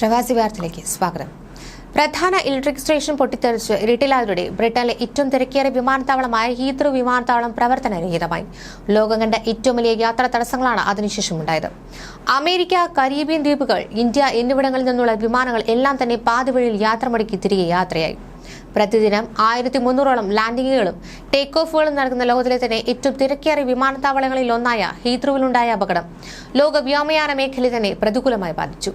പ്രവാസി വാർത്തയിലേക്ക് സ്വാഗതം. പ്രധാന ഇലക്ട്രിക് സ്റ്റേഷൻ പൊട്ടിത്തെറിച്ച് ഇരുട്ടിലായതോടെ ബ്രിട്ടനിലെ ഏറ്റവും തിരക്കേറിയ വിമാനത്താവളമായ ഹീത്രൂ വിമാനത്താവളം പ്രവർത്തനരഹിതമായി. ലോകം കണ്ട ഏറ്റവും വലിയ യാത്രാ തടസ്സങ്ങളാണ് അതിനുശേഷം ഉണ്ടായത്. അമേരിക്ക, കരീബിയൻ ദ്വീപുകൾ, ഇന്ത്യ എന്നിവിടങ്ങളിൽ നിന്നുള്ള വിമാനങ്ങൾ എല്ലാം തന്നെ പാതിവഴിയിൽ യാത്ര മുടക്കി തിരികെ യാത്രയായി. പ്രതിദിനം 1300ഓളം ലാൻഡിങ്ങുകളും ടേക്ക് ഓഫുകളും നടക്കുന്ന ലോകത്തിലെ തന്നെ ഏറ്റവും തിരക്കേറിയ വിമാനത്താവളങ്ങളിൽ ഒന്നായ ഹീത്രൂവിലുണ്ടായ അപകടം ലോക വ്യോമയാന മേഖലയെ തന്നെ പ്രതികൂലമായി ബാധിച്ചു.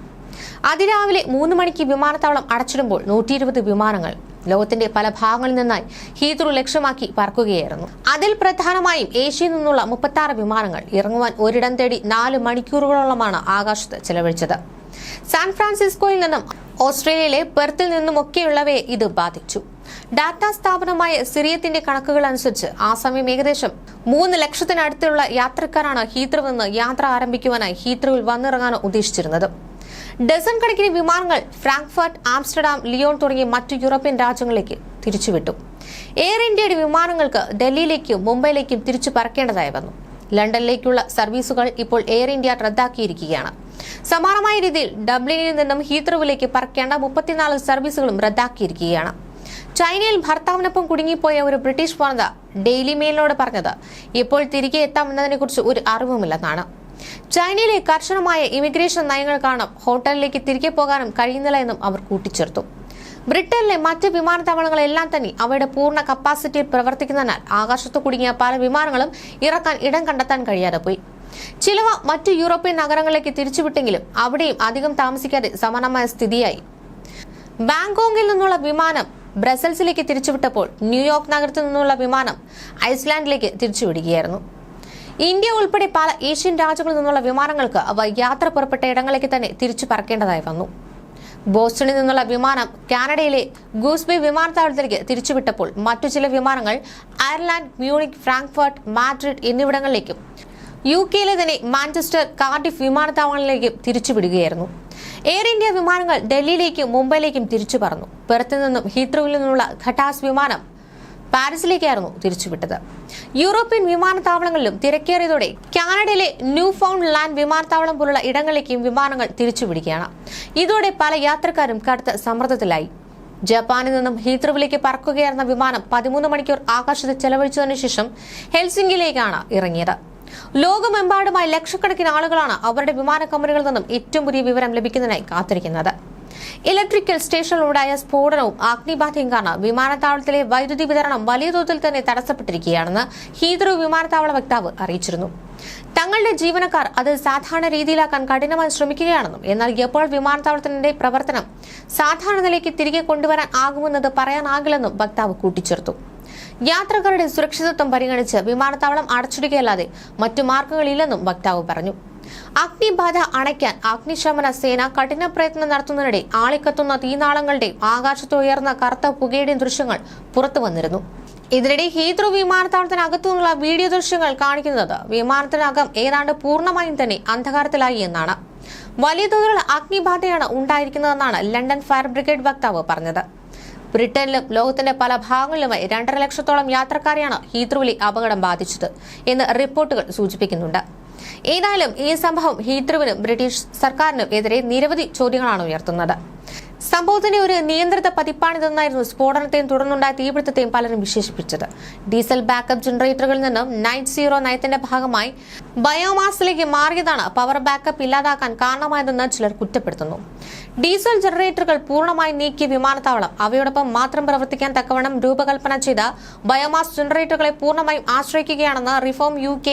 അതിരാവിലെ 3 മണിക്ക് വിമാനത്താവളം അടച്ചിടുമ്പോൾ 120 വിമാനങ്ങൾ ലോകത്തിന്റെ പല ഭാഗങ്ങളിൽ നിന്നായി ഹീത്രൂ ലക്ഷ്യമാക്കി പറക്കുകയായിരുന്നു. അതിൽ പ്രധാനമായും ഏഷ്യയിൽ നിന്നുള്ള 36 വിമാനങ്ങൾ ഇറങ്ങുവാൻ ഒരിടം തേടി 4 മണിക്കൂറുകളോളമാണ് ആകാശത്ത് ചെലവഴിച്ചത്. സാൻ ഫ്രാൻസിസ്കോയിൽ നിന്നും ഓസ്ട്രേലിയയിലെ പെർത്തിൽ നിന്നുമൊക്കെയുള്ളവയെ ഇത് ബാധിച്ചു. ഡാറ്റാ സ്ഥാപനമായ സിറിയത്തിന്റെ കണക്കുകൾ അനുസരിച്ച് ആ സമയം ഏകദേശം 3 ലക്ഷത്തിനടുത്തുള്ള യാത്രക്കാരാണ് ഹീത്രൂവിൽ നിന്ന് യാത്ര ആരംഭിക്കുവാനായി ഹീത്രൂവിൽ വന്നിറങ്ങാൻ ഉദ്ദേശിച്ചിരുന്നത്. ഡസൻ കണക്കിന് വിമാനങ്ങൾ ഫ്രാങ്ക്ഫർട്ട്, ആംസ്റ്റർഡാം, ലിയോൺ തുടങ്ങിയ മറ്റു യൂറോപ്യൻ രാജ്യങ്ങളിലേക്ക് തിരിച്ചുവിട്ടു. എയർ ഇന്ത്യയുടെ വിമാനങ്ങൾക്ക് ഡൽഹിയിലേക്കും മുംബൈയിലേക്കും തിരിച്ചു പറക്കേണ്ടതായി വന്നു. ലണ്ടനിലേക്കുള്ള സർവീസുകൾ ഇപ്പോൾ എയർ ഇന്ത്യ റദ്ദാക്കിയിരിക്കുകയാണ്. സമാനമായ രീതിയിൽ ഡബ്ലിനിൽ നിന്നും ഹീത്രൂവിലേക്ക് പറക്കേണ്ട 34 സർവീസുകളും റദ്ദാക്കിയിരിക്കുകയാണ്. ചൈനയിൽ ഭർത്താവിനൊപ്പം കുടുങ്ങിപ്പോയ ഒരു ബ്രിട്ടീഷ് വനിത ഡെയിലി മെയിലിനോട് പറഞ്ഞത് ഇപ്പോൾ തിരികെ എത്താമെന്നതിനെക്കുറിച്ച് ഒരു അറിവുമില്ലെന്നാണ്. ചൈനയിലെ കർശനമായ ഇമിഗ്രേഷൻ നയങ്ങൾ കാരണം ഹോട്ടലിലേക്ക് തിരികെ പോകാനും കഴിയുന്നില്ല എന്നും അവർ കൂട്ടിച്ചേർത്തു. ബ്രിട്ടനിലെ മറ്റ് വിമാനത്താവളങ്ങളെല്ലാം തന്നെ അവയുടെ പൂർണ്ണ കപ്പാസിറ്റിയിൽ പ്രവർത്തിക്കുന്നതിനാൽ ആകാശത്ത് കുടുങ്ങിയ പല വിമാനങ്ങളും ഇറക്കാൻ ഇടം കണ്ടെത്താൻ കഴിയാതെ പോയി. ചിലവ മറ്റു യൂറോപ്യൻ നഗരങ്ങളിലേക്ക് തിരിച്ചുവിട്ടെങ്കിലും അവിടെയും അധികം താമസിക്കാതെ സമാനമായ സ്ഥിതിയായി. ബാങ്കോക്കിൽ നിന്നുള്ള വിമാനം ബ്രസൽസിലേക്ക് തിരിച്ചുവിട്ടപ്പോൾ ന്യൂയോർക്ക് നഗരത്തിൽ നിന്നുള്ള വിമാനം ഐസ്ലാൻഡിലേക്ക് തിരിച്ചുവിടുകയായിരുന്നു. ഇന്ത്യ ഉൾപ്പെടെ പല ഏഷ്യൻ രാജ്യങ്ങളിൽ നിന്നുള്ള വിമാനങ്ങൾക്ക് അവ യാത്ര പുറപ്പെട്ട ഇടങ്ങളിലേക്ക് തന്നെ തിരിച്ചു പറക്കേണ്ടതായി വന്നു. ബോസ്റ്റണിൽ നിന്നുള്ള വിമാനം കാനഡയിലെ ഗൂസ്ബി വിമാനത്താവളത്തിലേക്ക് തിരിച്ചുവിട്ടപ്പോൾ മറ്റു ചില വിമാനങ്ങൾ അയർലാൻഡ്, മ്യൂണിക്, ഫ്രാങ്ക്ഫർട്ട്, മാഡ്രിഡ് എന്നിവിടങ്ങളിലേക്കും UK തന്നെ മാഞ്ചസ്റ്റർ, കാർഡിഫ് വിമാനത്താവളങ്ങളിലേക്കും തിരിച്ചുവിടുകയായിരുന്നു. എയർ ഇന്ത്യ വിമാനങ്ങൾ ഡൽഹിയിലേക്കും മുംബൈയിലേക്കും തിരിച്ചു പറന്നു. പെർത്തിൽ നിന്നും ഹീത്രൂവിൽ നിന്നുള്ള ഖട്ടാസ് വിമാനം പാരീസിലേക്കായിരുന്നു തിരിച്ചുവിട്ടത്. യൂറോപ്യൻ വിമാനത്താവളങ്ങളിലും തിരക്കേറിയതോടെ കാനഡയിലെ ന്യൂ ഫൗണ്ട് ലാൻഡ് വിമാനത്താവളം പോലുള്ള ഇടങ്ങളിലേക്കും വിമാനങ്ങൾ തിരിച്ചുവിടുകയാണ്. ഇതോടെ പല യാത്രക്കാരും കടുത്ത സമ്മർദ്ദത്തിലായി. ജപ്പാനിൽ നിന്നും ഹീത്രൂവിലേക്ക് പറക്കുകയായിരുന്ന വിമാനം 13 മണിക്കൂർ ആകാശത്ത് ചെലവഴിച്ചതിനു ശേഷം ഹെൽസിംകിയിലേക്കാണ് ഇറങ്ങിയത്. ലോകമെമ്പാടുമായി ലക്ഷക്കണക്കിന് ആളുകളാണ് അവരുടെ വിമാന കമ്പനികളിൽ നിന്നും ഏറ്റവും പുതിയ വിവരം ലഭിക്കുന്നതിനായി കാത്തിരിക്കുന്നത്. ഇലക്ട്രിക്കൽ സ്റ്റേഷനിലുണ്ടായ സ്ഫോടനവും അഗ്നിബാധയും കാരണം വിമാനത്താവളത്തിലെ വൈദ്യുതി വിതരണം വലിയ തോതിൽ തന്നെ തടസ്സപ്പെട്ടിരിക്കുകയാണെന്ന് ഹീത്രൂ വിമാനത്താവള വക്താവ് അറിയിച്ചിരുന്നു. തങ്ങളുടെ ജീവനക്കാർ അത് സാധാരണ രീതിയിലാക്കാൻ കഠിനമായി ശ്രമിക്കുകയാണെന്നും എന്നാൽ എപ്പോൾ വിമാനത്താവളത്തിന്റെ പ്രവർത്തനം സാധാരണ നിലയ്ക്ക് തിരികെ കൊണ്ടുവരാൻ ആകുമെന്നത് പറയാനാകില്ലെന്നും വക്താവ് കൂട്ടിച്ചേർത്തു. യാത്രക്കാരുടെ സുരക്ഷിതത്വം പരിഗണിച്ച് വിമാനത്താവളം അടച്ചിടുകയല്ലാതെ മറ്റു മാർഗങ്ങളില്ലെന്നും വക്താവ് പറഞ്ഞു. അഗ്നിബാധ അണയ്ക്കാൻ അഗ്നിശമന സേന കഠിന പ്രയത്നം നടത്തുന്നതിനിടെ ആളിക്കത്തുന്ന തീനാളങ്ങളുടെയും ആകാശത്തുയർന്ന കറുത്ത പുകയുടെയും ദൃശ്യങ്ങൾ പുറത്തു വന്നിരുന്നു. ഇതിനിടെ ഹീത്രൂ വിമാനത്താവളത്തിനകത്തുനിന്നുള്ള വീഡിയോ ദൃശ്യങ്ങൾ കാണിക്കുന്നത് വിമാനത്തിനകം ഏതാണ്ട് പൂർണ്ണമായും തന്നെ അന്ധകാരത്തിലായി എന്നാണ്. വലിയ തോതിലുള്ള അഗ്നിബാധയാണ് ഉണ്ടായിരിക്കുന്നതെന്നാണ് ലണ്ടൻ ഫയർ ബ്രിഗേഡ് വക്താവ് പറഞ്ഞത്. ബ്രിട്ടനിലും ലോകത്തിന്റെ പല ഭാഗങ്ങളിലുമായി 2.5 ലക്ഷത്തോളം യാത്രക്കാരെയാണ് ഹീത്രൂവിലെ അപകടം ബാധിച്ചത് എന്ന് റിപ്പോർട്ടുകൾ സൂചിപ്പിക്കുന്നുണ്ട്. ഏതായാലും ഈ സംഭവം ഹീത്രൂവിനും ബ്രിട്ടീഷ് സർക്കാരിനും എതിരെ നിരവധി ചോദ്യങ്ങളാണ് ഉയർത്തുന്നത്. സംഭവത്തിന്റെ ഒരു നിയന്ത്രിത പതിപ്പാണിതെന്നായിരുന്നു സ്ഫോടനത്തെയും തുടർന്നുണ്ടായ തീപിടുത്തത്തെയും പലരും വിശേഷിപ്പിച്ചത്. ഡീസൽ ബാക്കപ്പ് ജനറേറ്ററുകളിൽ നിന്നും നൈറ്റ് സീറോ നയത്തിന്റെ ഭാഗമായി ബയോമാസിലേക്ക് മാറിയതാണ് പവർ ബാക്കപ്പ് ഇല്ലാതാക്കാൻ കാരണമായതെന്ന് ചിലർ കുറ്റപ്പെടുത്തുന്നു. ഡീസൽ ജനറേറ്ററുകൾ പൂർണ്ണമായി നീക്കിയ വിമാനത്താവളം അവയോടൊപ്പം മാത്രം പ്രവർത്തിക്കാൻ തക്കവണ്ണം രൂപകൽപ്പന ചെയ്ത ബയോമാസ് ജനറേറ്ററുകളെ പൂർണ്ണമായും ആശ്രയിക്കുകയാണെന്ന് reform UK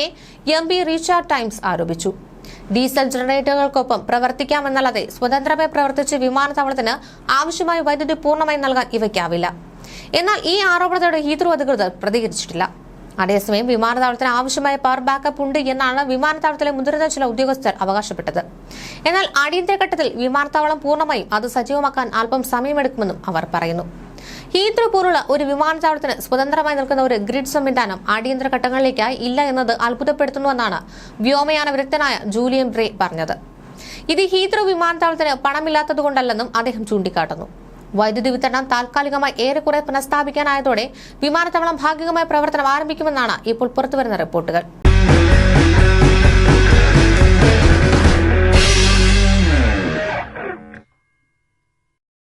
MP Richard Tice ആരോപിച്ചു. ഡീസൽ ജനറേറ്ററുകൾക്കൊപ്പം പ്രവർത്തിക്കാമെന്നല്ലാതെ സ്വതന്ത്രമായി പ്രവർത്തിച്ച് വിമാനത്താവളത്തിന് ആവശ്യമായ വൈദ്യുതി പൂർണ്ണമായി നൽകാൻ ഇവയ്ക്കാവില്ല. എന്നാൽ ഈ ആരോപണത്തോട് ഹീത്രൂ അധികൃതർ പ്രതികരിച്ചിട്ടില്ല. അതേസമയം വിമാനത്താവളത്തിന് ആവശ്യമായ പവർ ബാക്കപ്പ് ഉണ്ട് എന്നാണ് വിമാനത്താവളത്തിലെ മുതിർന്ന ചില ഉദ്യോഗസ്ഥർ അവകാശപ്പെട്ടത്. എന്നാൽ അടിയന്തര ഘട്ടത്തിൽ വിമാനത്താവളം പൂർണ്ണമായും അത് സജീവമാക്കാൻ അല്പം സമയമെടുക്കുമെന്നും അവർ പറയുന്നു. ഹീത്രൂ പോലുള്ള ഒരു വിമാനത്താവളത്തിന് സ്വതന്ത്രമായി നിൽക്കുന്ന ഒരു ഗ്രിഡ് സംവിധാനം അടിയന്തര ഘട്ടങ്ങളിലേക്കായി ഇല്ല എന്നത് അത്ഭുതപ്പെടുത്തുന്നുവെന്നാണ് വ്യോമയാന വിദഗ്ധനായ ജൂലിയൻ ബ്രേ പറഞ്ഞത്. ഇത് ഹീത്രൂ വിമാനത്താവളത്തിന് പണമില്ലാത്തതുകൊണ്ടല്ലെന്നും അദ്ദേഹം ചൂണ്ടിക്കാട്ടുന്നു. വൈദ്യുതി വിതരണം താൽക്കാലികമായി ഏറെക്കുറെ പുനഃസ്ഥാപിക്കാനായതോടെ വിമാനത്താവളം ഭാഗികമായി പ്രവർത്തനം ആരംഭിക്കുമെന്നാണ് ഇപ്പോൾ പുറത്തുവരുന്ന റിപ്പോർട്ടുകൾ.